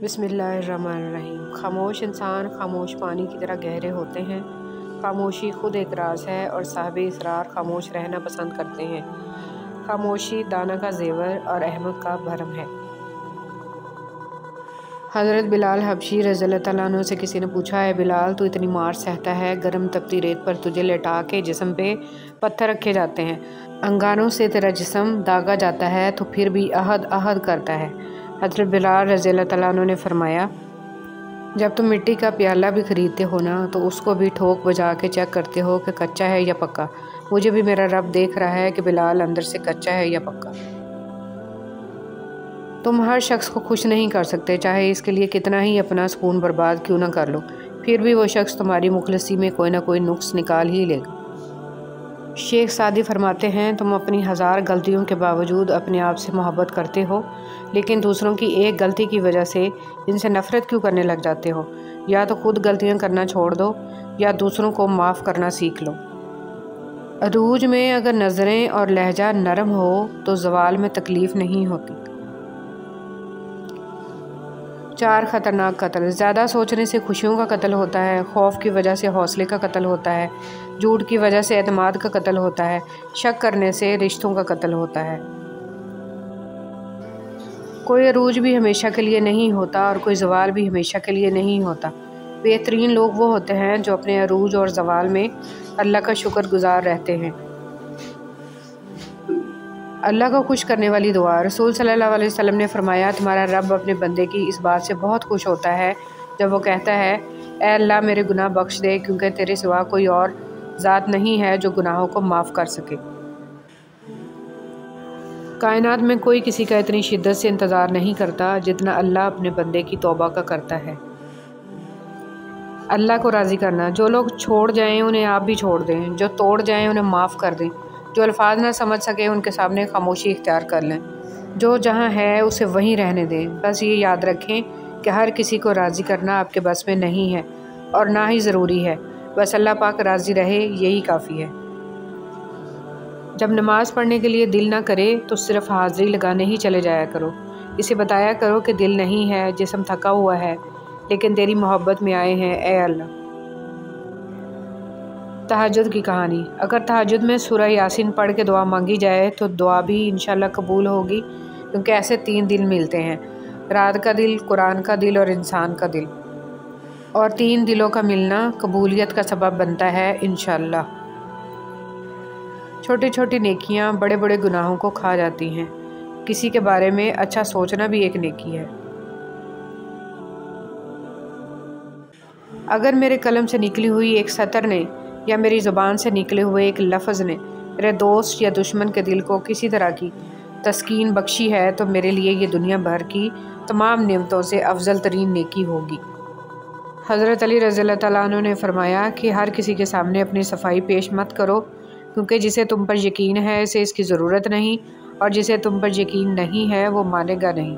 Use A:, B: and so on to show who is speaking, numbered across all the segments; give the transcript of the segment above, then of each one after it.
A: بسم اللہ الرحمن الرحیم۔ خاموش انسان خاموش پانی کی طرح گہرے ہوتے ہیں۔ خاموشی خود ایک راز ہے اور صاحب اسرار خاموش رہنا پسند کرتے ہیں۔ خاموشی دانا کا زیور اور احمق کا بھرم ہے۔ حضرت بلال حبشی رضی اللہ تعالیٰ عنہ سے کسی نے پوچھا، اے بلال، تو اتنی مار سہتا ہے، گرم تپتی ریت پر تجھے لٹا کے جسم پہ پتھر رکھے جاتے ہیں، انگانوں سے تیرا جسم داغا جاتا ہے، تو پھر بھی عہد عہد کرتا ہے۔ حضرت بلال رضی اللہ تعالیٰ عنہ نے فرمایا، جب تم مٹی کا پیالہ بھی خریدتے ہو نا، تو اس کو بھی ٹھوک بجا کے چیک کرتے ہو کہ کچا ہے یا پکا۔ مجھے بھی میرا رب دیکھ رہا ہے کہ بلال اندر سے کچا ہے یا پکا۔ تم ہر شخص کو خوش نہیں کر سکتے، چاہے اس کے لیے کتنا ہی اپنا سکون برباد کیوں نہ کر لو، پھر بھی وہ شخص تمہاری مخلصی میں کوئی نہ کوئی نقص نکال ہی لے گا۔ شیخ سعدی فرماتے ہیں، تم اپنی ہزار غلطیوں کے باوجود اپنے آپ سے محبت کرتے ہو، لیکن دوسروں کی ایک غلطی کی وجہ سے ان سے نفرت کیوں کرنے لگ جاتے ہو؟ یا تو خود غلطیاں کرنا چھوڑ دو یا دوسروں کو معاف کرنا سیکھ لو۔ عروج میں اگر نظریں اور لہجہ نرم ہو تو زوال میں تکلیف نہیں ہوتی۔ 4 خطرناک قتل۔ زیادہ سوچنے سے خوشیوں کا قتل ہوتا ہے، خوف کی وجہ سے حوصلے کا قتل ہوتا ہے، جھوٹ کی وجہ سے اعتماد کا قتل ہوتا ہے، شک کرنے سے رشتوں کا قتل ہوتا ہے۔ کوئی عروج بھی ہمیشہ کے لیے نہیں ہوتا اور کوئی زوال بھی ہمیشہ کے لیے نہیں ہوتا۔ بہترین لوگ وہ ہوتے ہیں جو اپنے عروج اور زوال میں اللہ کا شکر گزار رہتے ہیں۔ اللہ کو خوش کرنے والی دعا۔ رسول صلی اللہ علیہ وسلم نے فرمایا، تمہارا رب اپنے بندے کی اس بات سے بہت خوش ہوتا ہے جب وہ کہتا ہے، اے اللہ میرے گناہ بخش دے، کیونکہ تیرے سوا کوئی اور ذات نہیں ہے جو گناہوں کو معاف کر سکے۔ کائنات میں کوئی کسی کا اتنی شدت سے انتظار نہیں کرتا جتنا اللہ اپنے بندے کی توبہ کا کرتا ہے۔ اللہ کو راضی کرنا۔ جو لوگ چھوڑ جائیں انہیں آپ بھی چھوڑ دیں، جو توڑ جائیں انہیں معاف کر دیں، جو الفاظ نہ سمجھ سکے ان کے سامنے خاموشی اختیار کر لیں، جو جہاں ہے اسے وہیں رہنے دیں۔ بس یہ یاد رکھیں کہ ہر کسی کو راضی کرنا آپ کے بس میں نہیں ہے اور نہ ہی ضروری ہے، بس اللہ پاک راضی رہے یہی کافی ہے۔ جب نماز پڑھنے کے لیے دل نہ کرے تو صرف حاضری لگانے ہی چلے جایا کرو، اسے بتایا کرو کہ دل نہیں ہے، جسم تھکا ہوا ہے، لیکن تیری محبت میں آئے ہیں اے اللہ۔ تہجد کی کہانی۔ اگر تہجد میں سورہ یاسین پڑھ کے دعا مانگی جائے تو دعا بھی انشاءاللہ قبول ہوگی، کیونکہ ایسے 3 دل ملتے ہیں، رات کا دل، قرآن کا دل اور انسان کا دل، اور 3 دلوں کا ملنا قبولیت کا سبب بنتا ہے انشاءاللہ۔ چھوٹی چھوٹی نیکیاں بڑے بڑے گناہوں کو کھا جاتی ہیں۔ کسی کے بارے میں اچھا سوچنا بھی ایک نیکی ہے۔ اگر میرے قلم سے نکلی ہوئی ایک سطر نے یا میری زبان سے نکلے ہوئے ایک لفظ نے میرے دوست یا دشمن کے دل کو کسی طرح کی تسکین بخشی ہے تو میرے لیے یہ دنیا بھر کی تمام نعمتوں سے افضل ترین نیکی ہوگی۔ حضرت علی رضی اللہ تعالیٰ عنہ نے فرمایا کہ ہر کسی کے سامنے اپنی صفائی پیش مت کرو، کیونکہ جسے تم پر یقین ہے اسے اس کی ضرورت نہیں، اور جسے تم پر یقین نہیں ہے وہ مانے گا نہیں۔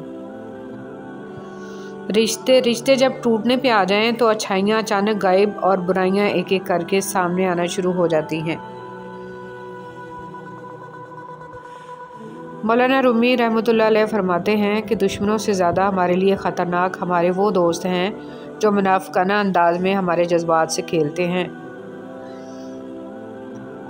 A: رشتے جب ٹوٹنے پہ آ جائیں تو اچھائیاں اچانک غائب اور برائیاں ایک ایک کر کے سامنے آنا شروع ہو جاتی ہیں۔ مولانا رومی رحمۃ اللہ علیہ فرماتے ہیں کہ دشمنوں سے زیادہ ہمارے لیے خطرناک ہمارے وہ دوست ہیں جو منافقانہ انداز میں ہمارے جذبات سے کھیلتے ہیں۔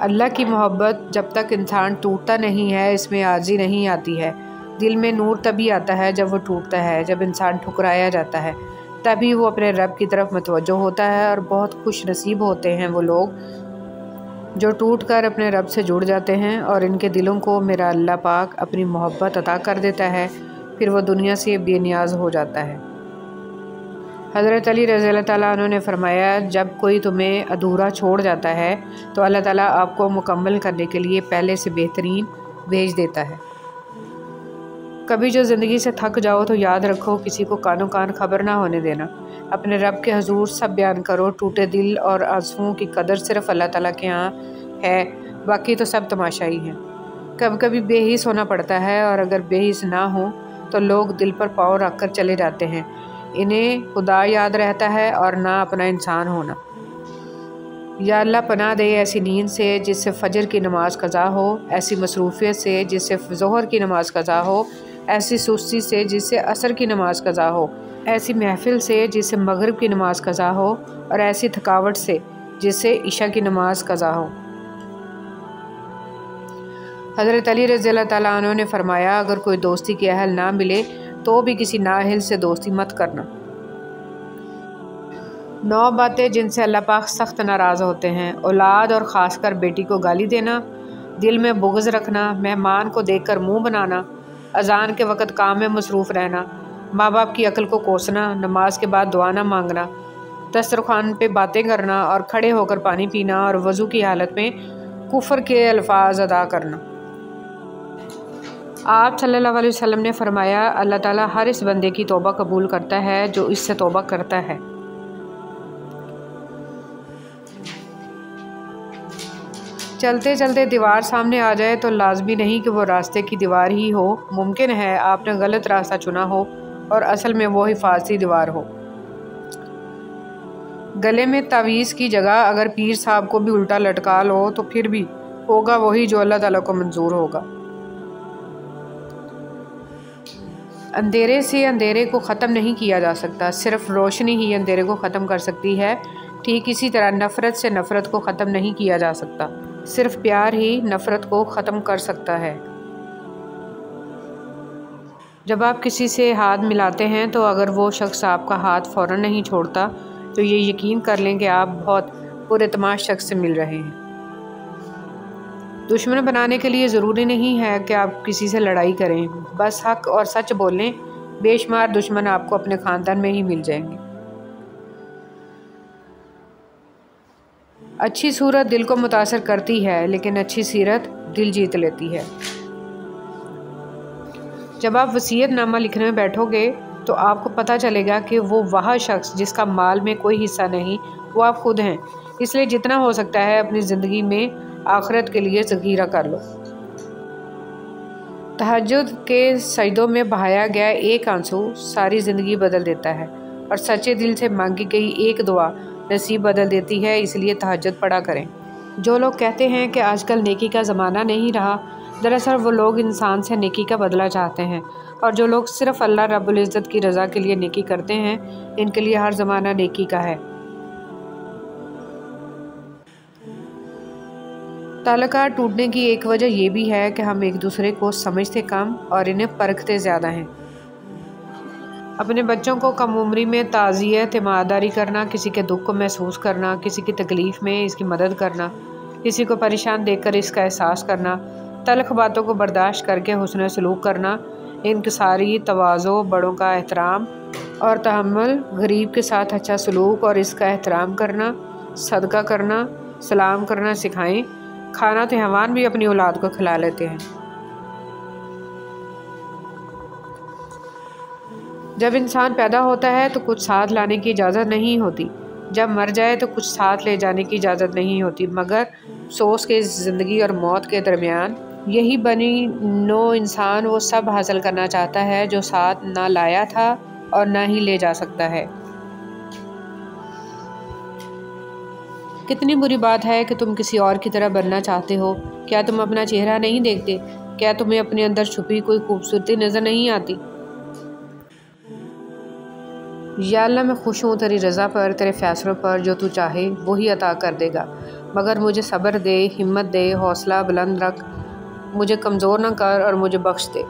A: اللہ کی محبت جب تک انسان ٹوٹتا نہیں ہے اس میں عاجزی نہیں آتی ہے۔ دل میں نور تبھی آتا ہے جب وہ ٹوٹتا ہے، جب انسان ٹھکرایا جاتا ہے، تبھی وہ اپنے رب کی طرف متوجہ ہوتا ہے، اور بہت خوش نصیب ہوتے ہیں وہ لوگ جو ٹوٹ کر اپنے رب سے جڑ جاتے ہیں اور ان کے دلوں کو میرا اللہ پاک اپنی محبت عطا کر دیتا ہے، پھر وہ دنیا سے بے نیاز ہو جاتا ہے۔ حضرت علی رضی اللہ تعالیٰ عنہ نے فرمایا، جب کوئی تمہیں ادھورا چھوڑ جاتا ہے تو اللہ تعالیٰ آپ کو مکمل کرنے کے لیے پہلے سے بہترین بھیج دیتا ہے۔ کبھی جو زندگی سے تھک جاؤ تو یاد رکھو کسی کو کانوں کان خبر نہ ہونے دینا، اپنے رب کے حضور سب بیان کرو، ٹوٹے دل اور آنسوؤں کی قدر صرف اللہ تعالیٰ کے ہاں ہے، باقی تو سب تماشائی ہیں۔ کبھی کبھی بے حس ہونا پڑتا ہے، اور اگر بے حس نہ ہوں تو لوگ دل پر پاؤں رکھ کر چلے جاتے ہیں، انہیں خدا یاد رہتا ہے اور نہ اپنا انسان ہونا۔ یا اللہ پناہ دے ایسی نیند سے جس سے فجر کی نماز قضا ہو، ایسی مصروفیت سے جس سے ظہر کی نماز قضا ہو، ایسی سستی سے جس سے عصر کی نماز قضا ہو، ایسی محفل سے جس سے مغرب کی نماز قضا ہو، اور ایسی تھکاوٹ سے جس سے عشاء کی نماز قضا ہو۔ حضرت علی رضی اللہ تعالیٰ عنہ نے فرمایا، اگر کوئی دوستی کے اہل نہ ملے تو بھی کسی نااہل سے دوستی مت کرنا۔ 9 باتیں جن سے اللہ پاک سخت ناراض ہوتے ہیں: اولاد اور خاص کر بیٹی کو گالی دینا، دل میں بغض رکھنا، مہمان کو دیکھ کر منہ بنانا، اذان کے وقت کام میں مصروف رہنا، ماں باپ کی عقل کو کوسنا، نماز کے بعد دعا نہ مانگنا، دسترخوان پہ باتیں کرنا اور کھڑے ہو کر پانی پینا، اور وضو کی حالت میں کفر کے الفاظ ادا کرنا۔ آپ صلی اللہ علیہ وسلم نے فرمایا، اللہ تعالیٰ ہر اس بندے کی توبہ قبول کرتا ہے جو اس سے توبہ کرتا ہے۔ چلتے چلتے دیوار سامنے آ جائے تو لازمی نہیں کہ وہ راستے کی دیوار ہی ہو، ممکن ہے آپ نے غلط راستہ چنا ہو اور اصل میں وہ حفاظتی دیوار ہو۔ گلے میں تعویذ کی جگہ اگر پیر صاحب کو بھی الٹا لٹکا لو تو پھر بھی ہوگا وہی جو اللہ تعالیٰ کو منظور ہوگا۔ اندھیرے سے اندھیرے کو ختم نہیں کیا جا سکتا، صرف روشنی ہی اندھیرے کو ختم کر سکتی ہے۔ ٹھیک اسی طرح نفرت سے نفرت کو ختم نہیں کیا جا سکتا، صرف پیار ہی نفرت کو ختم کر سکتا ہے۔ جب آپ کسی سے ہاتھ ملاتے ہیں تو اگر وہ شخص آپ کا ہاتھ فوراً نہیں چھوڑتا تو یہ یقین کر لیں کہ آپ بہت پر اعتماد شخص سے مل رہے ہیں۔ دشمن بنانے کے لیے ضروری نہیں ہے کہ آپ کسی سے لڑائی کریں، بس حق اور سچ بولیں، بے شمار دشمن آپ کو اپنے خاندان میں ہی مل جائیں گے۔ اچھی صورت دل کو متاثر کرتی ہے، لیکن اچھی سیرت دل جیت لیتی ہے۔ جب آپ وصیت نامہ لکھنے میں بیٹھو گے تو آپ کو پتہ چلے گا کہ وہ شخص جس کا مال میں کوئی حصہ نہیں، وہ آپ خود ہیں۔ اس لیے جتنا ہو سکتا ہے اپنی زندگی میں آخرت کے لیے ذخیرہ کر لو۔ تہجد کے سجدوں میں بہایا گیا ایک آنسو ساری زندگی بدل دیتا ہے، اور سچے دل سے مانگی گئی ایک دعا نصیب بدل دیتی ہے، اس لیے تہجد پڑھا کریں۔ جو لوگ کہتے ہیں کہ آج کل نیکی کا زمانہ نہیں رہا، دراصل وہ لوگ انسان سے نیکی کا بدلہ چاہتے ہیں، اور جو لوگ صرف اللہ رب العزت کی رضا کے لیے نیکی کرتے ہیں، ان کے لیے ہر زمانہ نیکی کا ہے۔ تعلقات ٹوٹنے کی ایک وجہ یہ بھی ہے کہ ہم ایک دوسرے کو سمجھتے کم اور انہیں پرکھتے زیادہ ہیں۔ اپنے بچوں کو کم عمری میں تعزیت، تیمارداری کرنا، کسی کے دکھ کو محسوس کرنا، کسی کی تکلیف میں اس کی مدد کرنا، کسی کو پریشان دیکھ کر اس کا احساس کرنا، تلخ باتوں کو برداشت کر کے حسن سلوک کرنا، انکساری، تواضع، بڑوں کا احترام اور تحمل، غریب کے ساتھ اچھا سلوک اور اس کا احترام کرنا، صدقہ کرنا، سلام کرنا سکھائیں۔ کھانا تو حیوان بھی اپنی اولاد کو کھلا لیتے ہیں۔ جب انسان پیدا ہوتا ہے تو کچھ ساتھ لانے کی اجازت نہیں ہوتی، جب مر جائے تو کچھ ساتھ لے جانے کی اجازت نہیں ہوتی، مگر افسوس کے زندگی اور موت کے درمیان یہی بنی نوع انسان وہ سب حاصل کرنا چاہتا ہے جو ساتھ نہ لایا تھا اور نہ ہی لے جا سکتا ہے۔ کتنی بری بات ہے کہ تم کسی اور کی طرح بننا چاہتے ہو۔ کیا تم اپنا چہرہ نہیں دیکھتے؟ کیا تمہیں اپنے اندر چھپی کوئی خوبصورتی نظر نہیں آتی؟ یا اللہ، میں خوش ہوں تیری رضا پر، تیرے فیصلوں پر، جو تو چاہے وہی عطا کر دے گا، مگر مجھے صبر دے، ہمت دے، حوصلہ بلند رکھ، مجھے کمزور نہ کر اور مجھے بخش دے۔